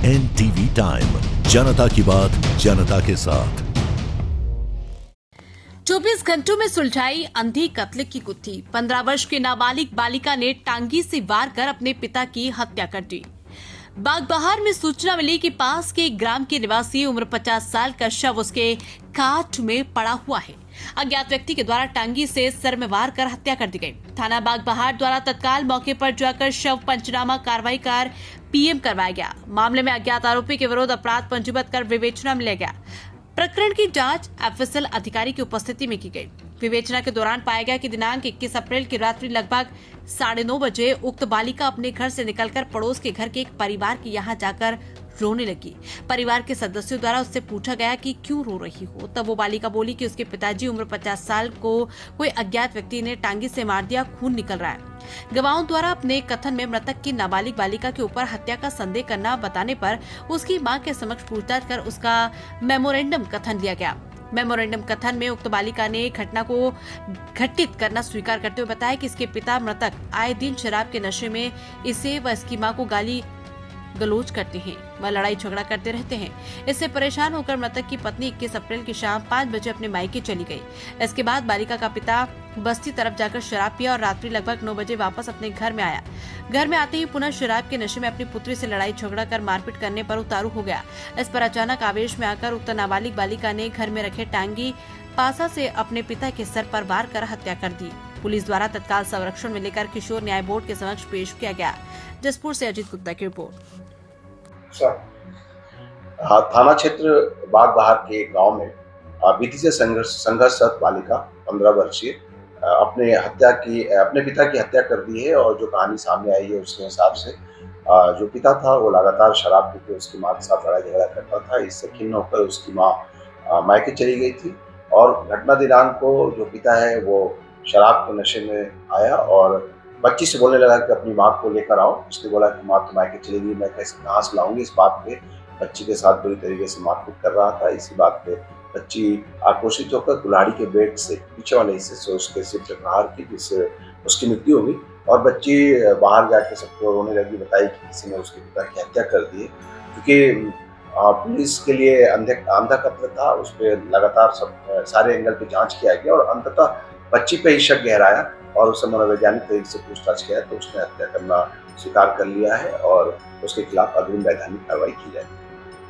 NTV time, जनता की बात जनता के साथ। 24 घंटों में सुलझाई अंधी कत्ल की गुत्थी। 15 वर्ष की नाबालिग बालिका ने टांगी से वार कर अपने पिता की हत्या कर दी। बागबहार में सूचना मिली कि पास के ग्राम के निवासी उम्र 50 साल का शव उसके काट में पड़ा हुआ है। अज्ञात व्यक्ति के द्वारा टांगी से सर में वार कर हत्या कर दी गई। थाना बागबहार द्वारा तत्काल मौके पर जाकर शव पंचनामा कार्रवाई कर पीएम करवाया गया। मामले में अज्ञात आरोपी के विरुद्ध अपराध पंजीबद्ध कर विवेचना में लिया गया। प्रकरण की जांच एफएसएल अधिकारी की उपस्थिति में की गई। विवेचना के दौरान पाया गया कि दिनांक 21 अप्रैल की रात्रि लगभग 9:30 बजे उक्त बालिका अपने घर से निकलकर पड़ोस के घर के एक परिवार के यहां जाकर रोने लगी। परिवार के सदस्यों द्वारा उससे पूछा गया कि क्यों रो रही हो। तब वो बालिका बोली कि उसके पिताजी उम्र 50 साल को कोई अज्ञात व्यक्ति ने टांगी से मार दिया, खून निकल रहा है। गवाहों द्वारा अपने कथन में मृतक की नाबालिग बालिका के ऊपर हत्या का संदेह करना बताने पर उसकी मां के समक्ष पूछताछ कर उसका मेमोरेंडम कथन दिया गया। मेमोरेंडम कथन में उक्त बालिका ने घटना को घटित करना स्वीकार करते हुए बताया कि इसके पिता मृतक आए दिन शराब के नशे में इसे व इसकी मां को गाली गलोच करते हैं व लड़ाई झगड़ा करते रहते हैं। इससे परेशान होकर मृतक की पत्नी 21 अप्रैल की शाम 5 बजे अपने मायके चली गई। इसके बाद बालिका का पिता बस्ती तरफ जाकर शराब पिया और रात्रि लगभग 9 बजे वापस अपने घर में आया। घर में आते ही पुनः शराब के नशे में अपनी पुत्री से लड़ाई झगड़ा कर मारपीट करने पर उतारू हो गया। इस पर अचानक आवेश में आकर उक्त नाबालिग बालिका ने घर में रखे टांगी पासा से अपने पिता के सर पर वार कर हत्या कर दी। पुलिस द्वारा तत्काल संरक्षण में लेकर किशोर न्याय बोर्ड के समक्ष पेश किया गया। जसपुर से अजीत गुप्ता की रिपोर्ट। थाना क्षेत्र बागबहार के एक गांव में बीती से संघर्षरत बालिका 15 वर्षीय अपने पिता की हत्या कर दी है। और जो कहानी सामने आई है उसके हिसाब से जो पिता था वो लगातार शराब पी के उसकी मां के साथ लड़ाई झगड़ा करता था। इससे खिन्न होकर उसकी मां मायके चली गई थी और घटना दिनांक को जो पिता है वो शराब के नशे में आया और बच्ची से बोलने लगा कि अपनी माँ को लेकर आओ। उसने बोला कि माँ तो मायके चली गई, मैं कैसे कहाँ से लाऊंगी। इस बात पे बच्ची के साथ बुरी तरीके से मारपीट कर रहा था। इसी बात पे बच्ची आक्रोशित होकर कुल्हाड़ी के बेट से पीछे वाले हिस्से से उसके सिर पे प्रहार की, जिससे उसकी मृत्यु हो गई। और बच्ची बाहर जाके सबको रोने लगी, बताई कि किसी ने उसके पिता की हत्या कर दी है। क्योंकि पुलिस के लिए अंधा कत्ल था, उस पर लगातार सारे एंगल पे जाँच किया गया और अंततः बच्ची पे ही शक गहराया और उसे मनोवैज्ञानिक तरीके से पूछताछ किया तो उसने हत्या करना स्वीकार कर लिया है और उसके खिलाफ अग्रिम वैधानिक कार्रवाई की जाएगी।